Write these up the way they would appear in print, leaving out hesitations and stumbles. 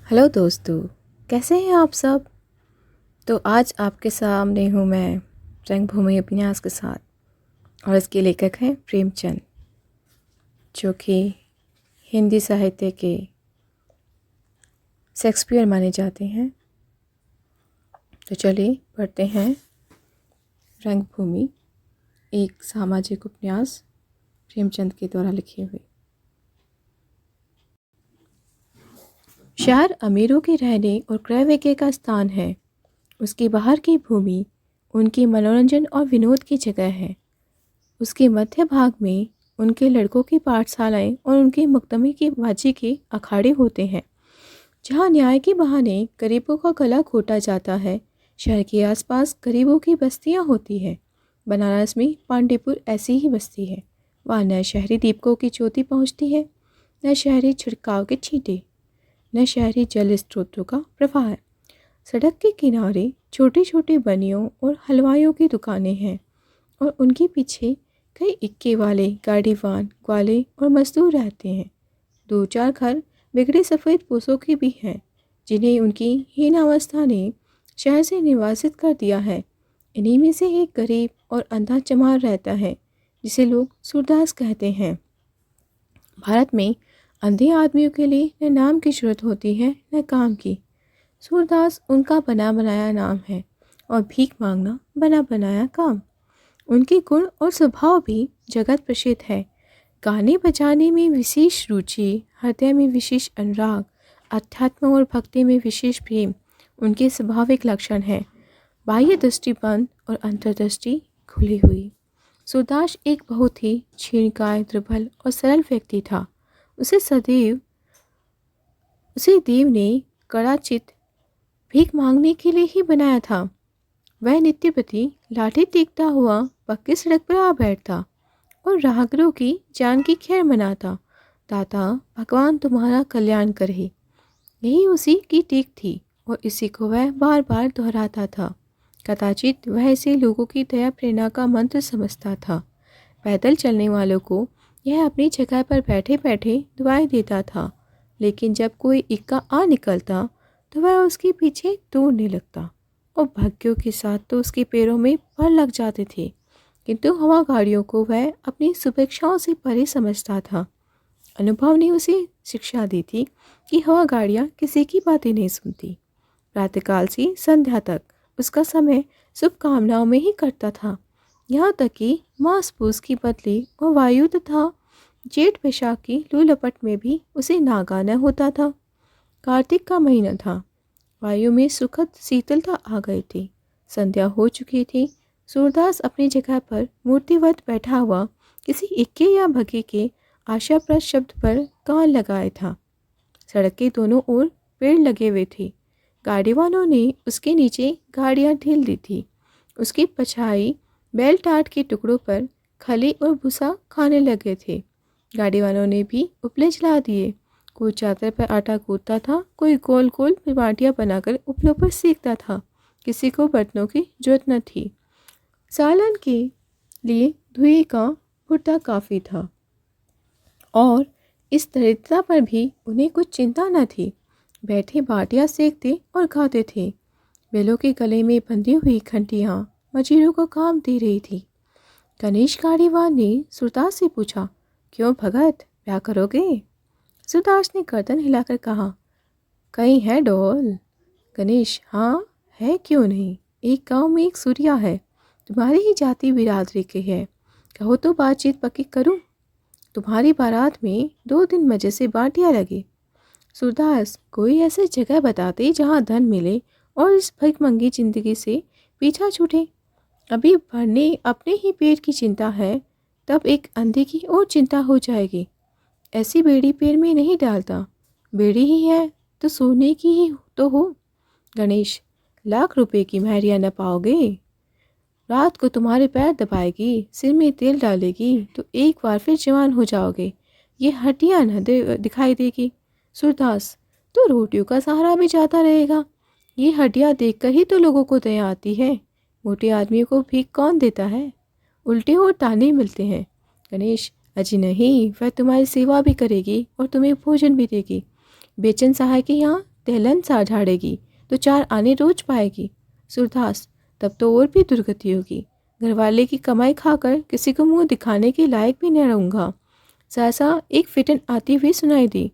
Hello दोस्तों, कैसे हैं आप सब। तो आज आपके सामने हूँ मैं रंगभूमि उपन्यास के साथ और इसके लेखक हैं प्रेमचंद, जो कि हिंदी साहित्य के शेक्सपियर माने जाते हैं। तो चलिए पढ़ते हैं रंगभूमि, एक सामाजिक उपन्यास प्रेमचंद के द्वारा लिखे हुए। शहर अमीरों के रहने और क्रय विक्रय का स्थान है। उसकी बाहर की भूमि उनकी मनोरंजन और विनोद की जगह है। उसके मध्य भाग में उनके लड़कों की पाठशालाएं और उनके मुकदमे की बाजी के अखाड़े होते हैं, जहां न्याय के बहाने गरीबों का गला घोटा जाता है। शहर के आसपास गरीबों की बस्तियां होती हैं। बनारस में पांडेपुर ऐसी ही बस्ती है। वहाँ न शहरी दीपकों की ज्योति पहुँचती है, न शहरी छिड़काव के छींटे, न शहरी जल स्रोतों का प्रवाह है। सड़क के किनारे छोटी छोटी बनियों और हलवाइयों की दुकानें हैं और उनके पीछे कई इक्के वाले गाड़ीवान ग्वाले और मजदूर रहते हैं। दो चार घर बिगड़े सफ़ेद पोसों के भी हैं, जिन्हें उनकी हीनावस्था ने शहर से निर्वासित कर दिया है। इन्हीं में से एक गरीब और अंधा चमार रहता है, जिसे लोग सूरदास कहते हैं। भारत में अंधे आदमियों के लिए न नाम की जरूरत होती है न काम की। सूरदास उनका बना बनाया नाम है और भीख मांगना बना बनाया काम। उनके गुण और स्वभाव भी जगत प्रसिद्ध है। गाने बजाने में विशेष रुचि, हृदय में विशेष अनुराग, अध्यात्म और भक्ति में विशेष प्रेम उनके स्वाभाविक लक्षण हैं। बाह्य दृष्टि बंद और अंतर्दृष्टि खुली हुई। सूरदास एक बहुत ही क्षीणकाय, दुर्बल और सरल व्यक्ति था। उसे देव ने कड़ाचित भीख मांगने के लिए ही बनाया था। वह नित्य प्रति लाठी टेकता हुआ पक्की सड़क पर आ बैठता और राहगीरों की जान की खैर मनाता। दाता भगवान तुम्हारा कल्याण करे, यही उसी की टेक थी और इसी को वह बार बार दोहराता था। कदाचित वह इसे लोगों की दया प्रेरणा का मंत्र समझता था। पैदल चलने वालों को यह अपनी जगह पर बैठे बैठे दुआएं देता था, लेकिन जब कोई इक्का आ निकलता तो वह उसके पीछे दौड़ने लगता और भाग्यों के साथ तो उसके पैरों में पर लग जाते थे। किंतु हवा गाड़ियों को वह अपनी शुभेच्छाओं से परे समझता था। अनुभव ने उसे शिक्षा दी थी कि हवा गाड़ियाँ किसी की बातें नहीं सुनती। प्रातःकाल से संध्या तक उसका समय शुभकामनाओं में ही कटता था। यहाँ तक कि मांस फूस की बदली और वायु तथा जेठ वैशाख की लू लपट में भी उसे नागाना होता था। कार्तिक का महीना था। वायु में सुखद शीतलता आ गई थी। संध्या हो चुकी थी। सूरदास अपनी जगह पर मूर्तिवत बैठा हुआ किसी इक्के या भगे के आशाप्रद शब्द पर कान लगाए था। सड़क के दोनों ओर पेड़ लगे हुए थे। गाड़ी वालों ने उसके नीचे गाड़ियां ढील दी थी। उसकी पछाई बैल टाट के टुकड़ों पर खली और भूसा खाने लगे थे। गाड़ी वालों ने भी उपले जला दिए। कोई चादर पर आटा गूंथता था, कोई गोल गोल बाटियाँ बनाकर उपलों पर सेकता था। किसी को बर्तनों की जरूरत न थी। सालन के लिए धुएं का भुट्टा काफ़ी था और इस दरिद्रता पर भी उन्हें कुछ चिंता न थी। बैठे बाटियाँ सेकते और खाते थे। बैलों के गले में बंधी हुई घंटियाँ मजीरों को काम दे रही थी। गणेश गाड़ीवान ने सूरदास से पूछा, क्यों भगत, ब्याह करोगे? सूरदास ने गर्दन हिलाकर कहा, कहीं है डोल? गणेश, हाँ है, क्यों नहीं। एक गांव में एक सूर्या है, तुम्हारी ही जाति बिरादरी के है। कहो तो बातचीत पक्की करूं। तुम्हारी बारात में 2 दिन मजे से बाटियाँ लगे। सूरदास, कोई ऐसी जगह बताते जहाँ धन मिले और इस भगमंगी जिंदगी से पीछा छूटे। अभी भरने अपने ही पेट की चिंता है, तब एक अंधे की और चिंता हो जाएगी। ऐसी बेड़ी पैर में नहीं डालता। बेड़ी ही है तो सोने की ही तो हो। गणेश, लाख रुपए की महरिया न पाओगे। रात को तुम्हारे पैर दबाएगी, सिर में तेल डालेगी तो एक बार फिर जवान हो जाओगे। ये हड्डियाँ न दिखाई देगी। सूरदास, तो रोटियों का सहारा भी जाता रहेगा। ये हड्डियाँ देखकर ही तो लोगों को दया आती है। मोटे आदमियों को भीख कौन देता है? उल्टे और ताने मिलते हैं। गणेश, अजी नहीं, वह तुम्हारी सेवा भी करेगी और तुम्हें भोजन भी देगी। बेचन सहाय के यहाँ तेलन सा झाड़ेगी तो 4 आने रोज पाएगी। सूरदास, तब तो और भी दुर्गति होगी। घरवाले की कमाई खाकर किसी को मुंह दिखाने के लायक भी न रहूँगा। सहसा एक फिटन आती हुई सुनाई दी।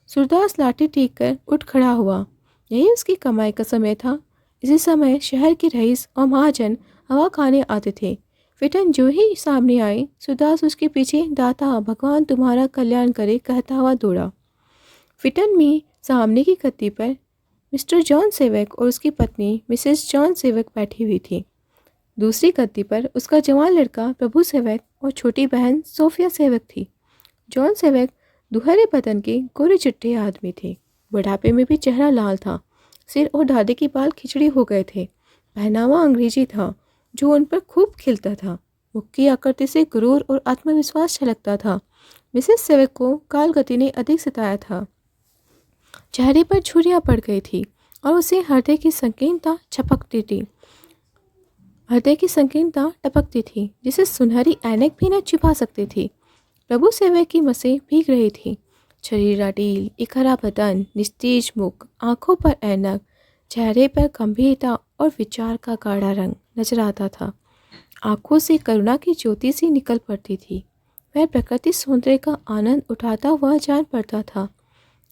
सूरदास लाठी टेक कर उठ खड़ा हुआ। यही उसकी कमाई का समय था। इसी समय शहर के रईस और महाजन हवा खाने आते थे। फिटन जो ही सामने आई, सूरदास उसके पीछे दाता भगवान तुम्हारा कल्याण करे कहता हुआ दौड़ा। फिटन में सामने की गद्दी पर मिस्टर जॉन सेवक और उसकी पत्नी मिसेस जॉन सेवक बैठी हुई थी। दूसरी गद्दी पर उसका जवान लड़का प्रभु सेवक और छोटी बहन सोफिया सेवक थी। जॉन सेवक दुहरे बदन के गोरे चिट्टे आदमी थे। बुढ़ापे में भी चेहरा लाल था। सिर और दाढ़ी के बाल खिचड़ी हो गए थे। पहनावा अंग्रेजी था जो उन पर खूब खिलता था। मुख की आकृति से गुरूर और आत्मविश्वास छलकता था। मिसेस सेवक को कालगति ने अधिक सताया था। चेहरे पर झुर्रियाँ पड़ गई थी और उसे हृदय की संकीर्णता टपकती थी जिसे सुनहरी ऐनक भी न छिपा सकती थी। प्रभु सेवक की मसें भीग रही थी। शरीर अडील, इखरा बदन, निस्तेज मुख, आंखों पर ऐनक, चेहरे पर गंभीरता और विचार का गाढ़ा रंग नजर आता था। आंखों से करुणा की ज्योति सी निकल पड़ती थी। वह प्रकृति सौंदर्य का आनंद उठाता हुआ जान पड़ता था।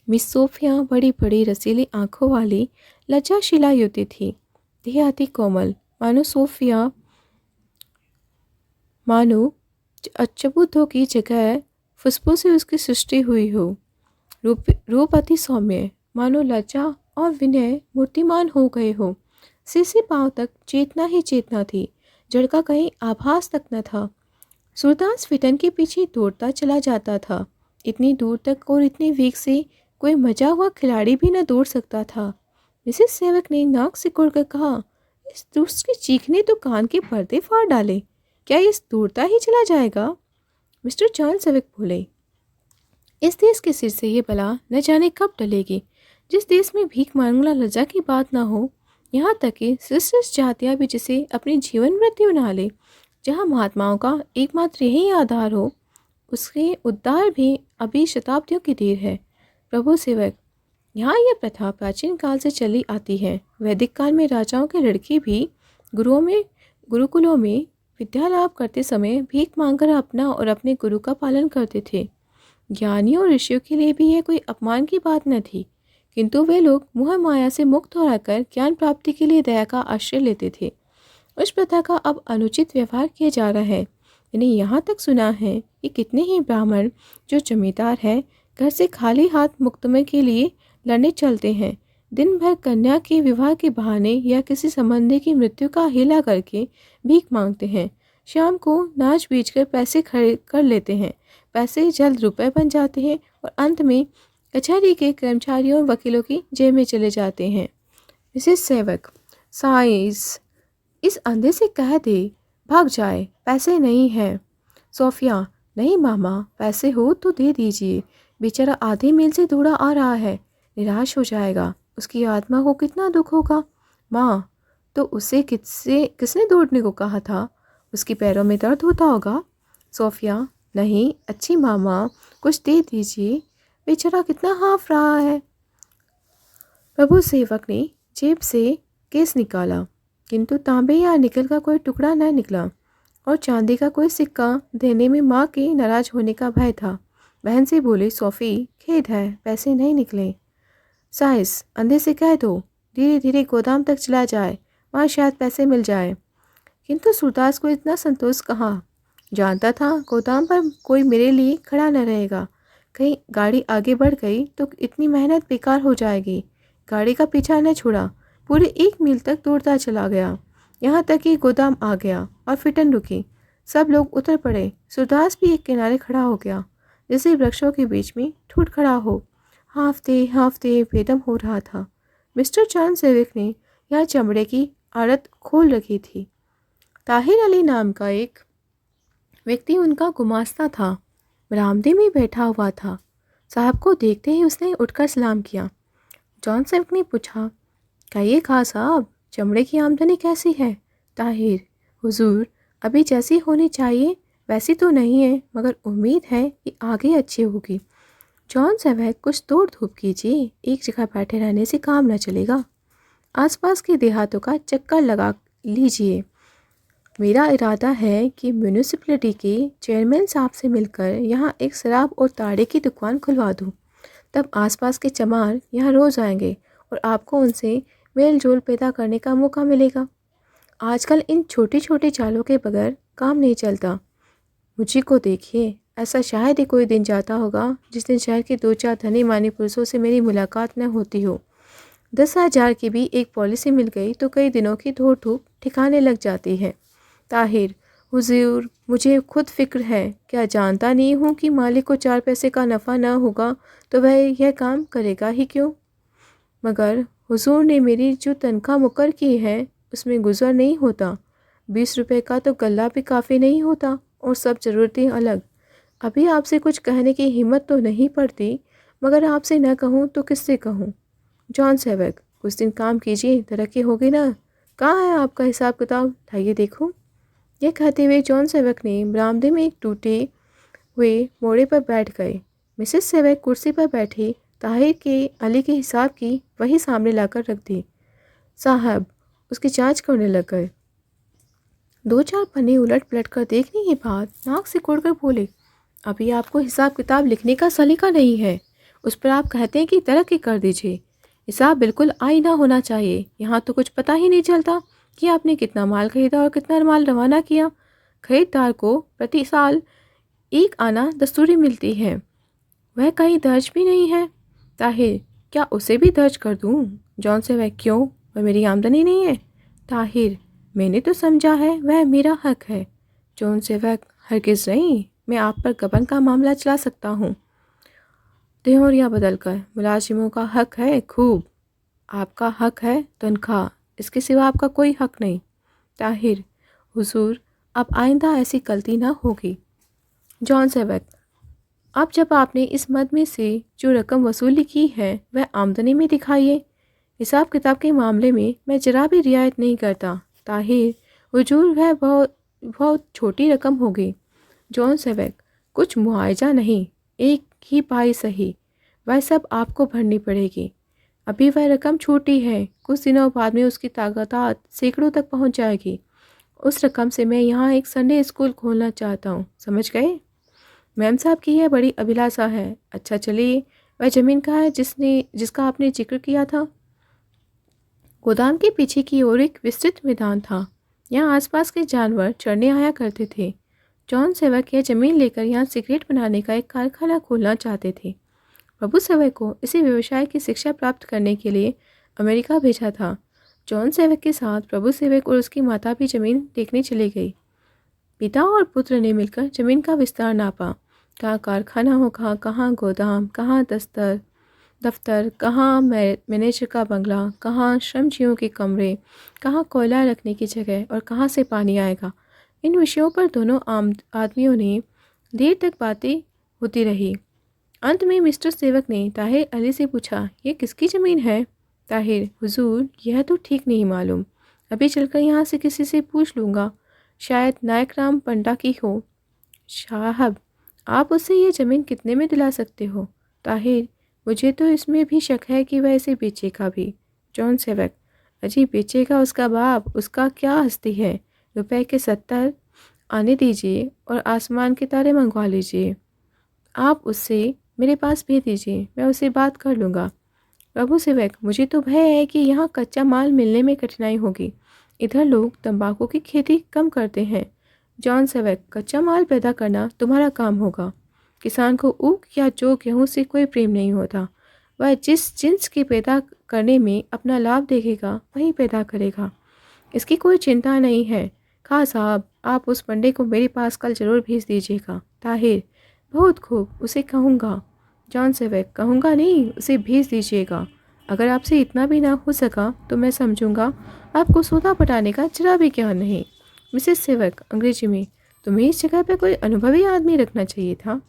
मिस सोफिया बड़ी बड़ी रसीली आंखों वाली लज्जाशिला युवती थी। देहाती कोमल, मानो चबूतों की जगह फुसफुस से उसकी सृष्टि हुई हो। रूप अति सौम्य, मानो लज्जा और विनय मूर्तिमान हो गए हो। सिर से पांव तक चेतना ही चेतना थी। जड़ का कहीं आभास तक न था। सूरदास फिटन के पीछे दौड़ता चला जाता था। इतनी दूर तक और इतनी वेग से कोई मजा हुआ खिलाड़ी भी न दौड़ सकता था। मिसेस सेवक ने नाक सिकोड़कर कहा, इस दुष्ट के चीखने तो कान के पर्दे फाड़ डाले। क्या इस दौड़ता ही चला जाएगा? मिस्टर जॉन सेवक बोले, इस देश के सिर से ये बला न जाने कब टलेगी। जिस देश में भीख मांगना लज्जा की बात ना हो, यहाँ तक कि श्रेष्ठ जातियाँ भी जिसे अपनी जीवन वृत्ति बना ले, जहाँ महात्माओं का एकमात्र यही आधार हो, उसके उद्धार भी अभी शताब्दियों की देर है। प्रभु सेवक, यहाँ यह प्रथा प्राचीन काल से चली आती है। वैदिक काल में राजाओं के लड़के भी गुरुकुलों में विद्या लाभ करते समय भीख मांगकर अपना और अपने गुरु का पालन करते थे। ज्ञानियों और ऋषियों के लिए भी यह कोई अपमान की बात न थी, किंतु वे लोग मोह माया से मुक्त हो रहकर ज्ञान प्राप्ति के लिए दया का आश्रय लेते थे। उस प्रथा का अब अनुचित व्यवहार किया जा रहा है। मैंने यहाँ तक सुना है कि कितने ही ब्राह्मण जो जमींदार है घर से खाली हाथ मुकदमे के लिए लड़ने चलते हैं। दिन भर कन्या के विवाह के बहाने या किसी संबंधी की मृत्यु का हीला करके भीख मांगते हैं। शाम को नाच बेचकर पैसे खड़े कर लेते हैं। पैसे जल्द रुपए बन जाते हैं और अंत में कचहरी के कर्मचारियों और वकीलों की जेब में चले जाते हैं। मिसेस सेवक, साइस, इस अंधे से कह दे भाग जाए, पैसे नहीं हैं। सोफिया, नहीं मामा, पैसे हो तो दे दीजिए। बेचारा आधे मील से दौड़ा आ रहा है, निराश हो जाएगा। उसकी आत्मा को कितना दुख होगा। माँ, तो उसे किसने दौड़ने को कहा था? उसके पैरों में दर्द होता होगा। सोफिया, नहीं अच्छी मामा, कुछ दे दीजिए, बेचारा कितना हाफ रहा है। प्रभु सेवक ने जेब से केस निकाला, किंतु तांबे या निकल का कोई टुकड़ा न निकला और चांदी का कोई सिक्का देने में माँ के नाराज होने का भय था। बहन से बोले, सोफी, खेद है, पैसे नहीं निकले। साइस, अंधे से कह दो धीरे धीरे गोदाम तक चला जाए, वहाँ शायद पैसे मिल जाए। किंतु सूरदास को इतना संतोष कहाँ। जानता था गोदाम पर कोई मेरे लिए खड़ा न रहेगा। कहीं गाड़ी आगे बढ़ गई तो इतनी मेहनत बेकार हो जाएगी। गाड़ी का पीछा न छोड़ा, पूरे 1 मील तक दौड़ता चला गया। यहाँ तक कि गोदाम आ गया और फिटन रुकी। सब लोग उतर पड़े। सूरदास भी एक किनारे खड़ा हो गया, जैसे वृक्षों के बीच में ठूट खड़ा हो। हाफते बेदम हो रहा था। मिस्टर जॉन सेवक ने यहाँ चमड़े की आड़त खोल रखी थी। ताहिर अली नाम का एक व्यक्ति उनका गुमास्ता था। बरामदे में बैठा हुआ था। साहब को देखते ही उसने उठकर सलाम किया। जॉन सेवक ने पूछा, कहिए खां साहब, चमड़े की आमदनी कैसी है? ताहिर, हुजूर, अभी जैसी होनी चाहिए वैसी तो नहीं है, मगर उम्मीद है कि आगे अच्छी होगी। जॉन सेवक, कुछ तोड़ धूप कीजिए, एक जगह बैठे रहने से काम न चलेगा। आसपास के देहातों का चक्कर लगा लीजिए। मेरा इरादा है कि म्यूनिसिपैलिटी के चेयरमैन साहब से मिलकर यहाँ एक शराब और ताड़े की दुकान खुलवा दूँ। तब आसपास के चमार यहाँ रोज़ आएंगे और आपको उनसे मेल जोल पैदा करने का मौका मिलेगा। आजकल इन छोटे छोटे चालों के बगैर काम नहीं चलता। मुझे को देखिए, ऐसा शायद ही कोई दिन जाता होगा जिस दिन शहर के 2-4 धनी मानी पुरुषों से मेरी मुलाकात न होती हो। 10,000 की भी एक पॉलिसी मिल गई तो कई दिनों की दौड़ धूप ठिकाने लग जाती है। ताहिर, हुजूर, मुझे खुद फिक्र है, क्या जानता नहीं हूँ कि मालिक को 4 पैसे का नफ़ा न होगा तो वह यह काम करेगा ही क्यों। मगर हुजूर ने मेरी जो तनख्वाह मुकर की है उसमें गुजर नहीं होता। 20 रुपए का तो गल्ला भी काफ़ी नहीं होता और सब ज़रूरतें अलग। अभी आपसे कुछ कहने की हिम्मत तो नहीं पड़ती, मगर आपसे न कहूँ तो किससे कहूँ। जॉन सेवक, कुछ दिन काम कीजिए, तरक्की होगी ना। कहाँ है आपका हिसाब किताब, लाइए देखूँ। यह कहते हुए जॉन सेवक ने बरामदे में एक टूटे हुए मोड़े पर बैठ गए। मिसेस सेवक कुर्सी पर बैठी ताहिर के अली के हिसाब की वही सामने लाकर रख दी। साहब उसकी जांच करने लग गए। 2-4 पन्ने उलट पलट कर देखने के बाद नाक से कोड़कर बोले, अभी आपको हिसाब किताब लिखने का सलीका नहीं है, उस पर आप कहते हैं कि तरक्की कर दीजिए। हिसाब बिल्कुल आईना होना चाहिए। यहाँ तो कुछ पता ही नहीं चलता कि आपने कितना माल खरीदा और कितना माल रवाना किया। खरीदार को प्रति साल 1 आना दस्तूरी मिलती है, वह कहीं दर्ज भी नहीं है। ताहिर, क्या उसे भी दर्ज कर दूँ? जॉन से, वह क्यों, वह मेरी आमदनी नहीं है। ताहिर, मैंने तो समझा है वह मेरा हक है। जॉन से, वह हरगिज़ नहीं, मैं आप पर गबन का मामला चला सकता हूँ। देहोरिया बदल कर, मुलाजिमों का हक है खूब, आपका हक है तनख्वाह, इसके सिवा आपका कोई हक नहीं। ताहिर, हुजूर, अब आइंदा ऐसी गलती ना होगी। जॉन सेवक, अब जब आपने इस मद में से जो रकम वसूली की है वह आमदनी में दिखाइए। हिसाब किताब के मामले में मैं जरा भी रियायत नहीं करता। ताहिर, हुजूर, वह बहुत बहुत छोटी रकम होगी। जॉन सेवक, कुछ मुआवजा नहीं, एक ही पाई सही, वह सब आपको भरनी पड़ेगी। अभी वह रकम छोटी है, कुछ दिनों बाद में उसकी तादाद सैकड़ों तक पहुंच जाएगी। उस रकम से मैं यहाँ एक संडे स्कूल खोलना चाहता हूँ, समझ गए। मैम साहब की यह बड़ी अभिलाषा है। अच्छा चलिए, वह ज़मीन कहाँ है जिसका आपने जिक्र किया था। गोदाम के पीछे की ओर एक विस्तृत मैदान था, यहाँ आसपास के जानवर चरने आया करते थे। जॉन सेवक यह ज़मीन लेकर यहाँ सिगरेट बनाने का एक कारखाना खोलना चाहते थे। प्रभु सेवक को इसी व्यवसाय की शिक्षा प्राप्त करने के लिए अमेरिका भेजा था। जॉन सेवक के साथ प्रभु सेवक और उसकी माता भी ज़मीन देखने चली गई। पिता और पुत्र ने मिलकर ज़मीन का विस्तार नापा। कहाँ कारखाना होगा, कहाँ गोदाम, कहाँ दफ्तर, कहाँ मैनेजर का बंगला, कहाँ श्रमजीवियों के कमरे, कहाँ कोयला रखने की जगह और कहाँ से पानी आएगा। इन विषयों पर दोनों आदमियों ने देर तक बातें होती रही। अंत में मिस्टर सेवक ने ताहिर अली से पूछा, ये किसकी ज़मीन है। ताहिर, हुजूर, यह तो ठीक नहीं मालूम, अभी चलकर यहाँ से किसी से पूछ लूँगा, शायद नायक राम पंडा की हो। साहब, आप उससे ये ज़मीन कितने में दिला सकते हो। ताहिर, मुझे तो इसमें भी शक है कि वह इसे बेचेगा भी। जॉन सेवक, अजी बेचेगा उसका बाप, उसका क्या हस्ती है। रुपए के 70 आने दीजिए और आसमान के तारे मंगवा लीजिए। आप उससे मेरे पास भेज दीजिए, मैं उससे बात कर लूँगा। प्रभु सेवक, मुझे तो भय है कि यहाँ कच्चा माल मिलने में कठिनाई होगी। इधर लोग तंबाकू की खेती कम करते हैं। जॉन सेवक, कच्चा माल पैदा करना तुम्हारा काम होगा। किसान को ऊख या जौ गेहूँ से कोई प्रेम नहीं होता, वह जिस जिन्स की पैदा करने में अपना लाभ देखेगा वही पैदा करेगा, इसकी कोई चिंता नहीं है। खां साहब, आप उस पंडे को मेरे पास कल जरूर भेज दीजिएगा। ताहिर, बहुत खूब, उसे कहूँगा। जॉन सेवक, कहूँगा नहीं, उसे भेज दीजिएगा। अगर आपसे इतना भी ना हो सका तो मैं समझूंगा आपको सौदा पटाने का जरा भी ज्ञान नहीं। मिसेस सेवक, अंग्रेजी में, तुम्हें इस जगह पर कोई अनुभवी आदमी रखना चाहिए था।